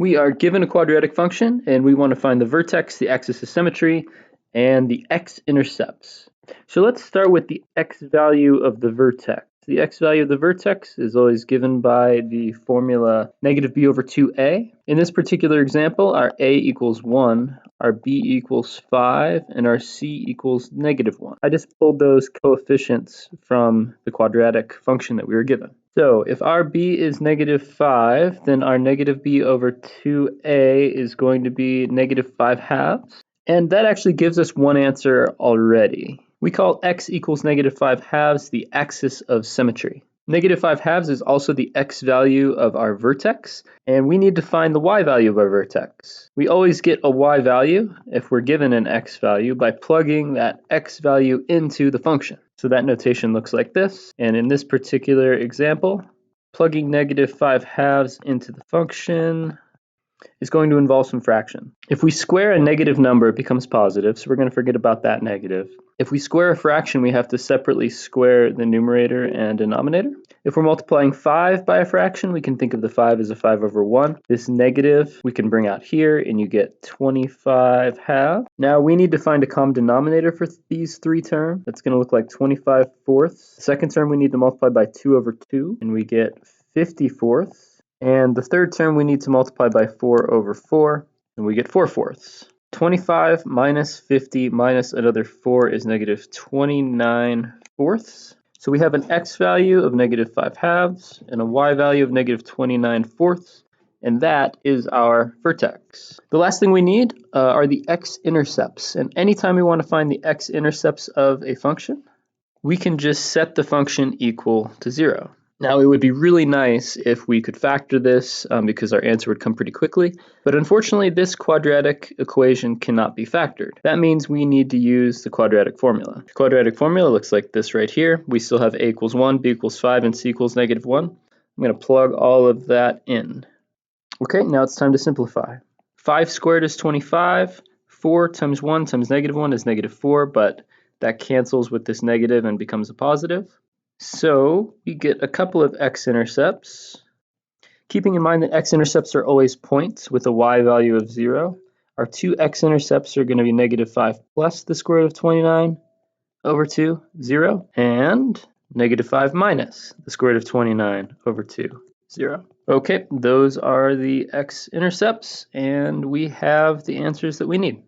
We are given a quadratic function, and we want to find the vertex, the axis of symmetry, and the x-intercepts. So let's start with the x-value of the vertex. The x-value of the vertex is always given by the formula negative b over 2a. In this particular example, our a equals 1, our b equals 5, and our c equals negative 1. I just pulled those coefficients from the quadratic function that we were given. So if our b is negative 5, then our negative b over 2a is going to be negative 5 halves. And that actually gives us one answer already. We call x equals negative 5 halves the axis of symmetry. Negative 5 halves is also the x value of our vertex, and we need to find the y value of our vertex. We always get a y value if we're given an x value by plugging that x value into the function. So that notation looks like this, and in this particular example, plugging negative 5 halves into the function is going to involve some fraction. If we square a negative number, it becomes positive, so we're going to forget about that negative. If we square a fraction, we have to separately square the numerator and denominator. If we're multiplying 5 by a fraction, we can think of the 5 as a 5 over 1. This negative we can bring out here, and you get 25 halves. Now we need to find a common denominator for these three terms. That's going to look like 25 fourths. The second term we need to multiply by 2 over 2, and we get 50 fourths. And the third term we need to multiply by 4 over 4, and we get 4 fourths. 25 minus 50 minus another 4 is negative 29 fourths. So we have an x value of negative 5 halves and a y value of negative 29 fourths, and that is our vertex. The last thing we need are the x-intercepts, and anytime we want to find the x-intercepts of a function, we can just set the function equal to 0. Now, it would be really nice if we could factor this because our answer would come pretty quickly, but unfortunately this quadratic equation cannot be factored. That means we need to use the quadratic formula. The quadratic formula looks like this right here. We still have a equals 1, b equals 5, and c equals negative 1. I'm going to plug all of that in. Okay, now it's time to simplify. 5 squared is 25, 4 times 1 times negative 1 is negative 4, but that cancels with this negative and becomes a positive. So we get a couple of x-intercepts. Keeping in mind that x-intercepts are always points with a y value of 0, our two x-intercepts are going to be negative 5 plus the square root of 29 over 2, 0, and negative 5 minus the square root of 29 over 2, 0. Okay, those are the x-intercepts, and we have the answers that we need.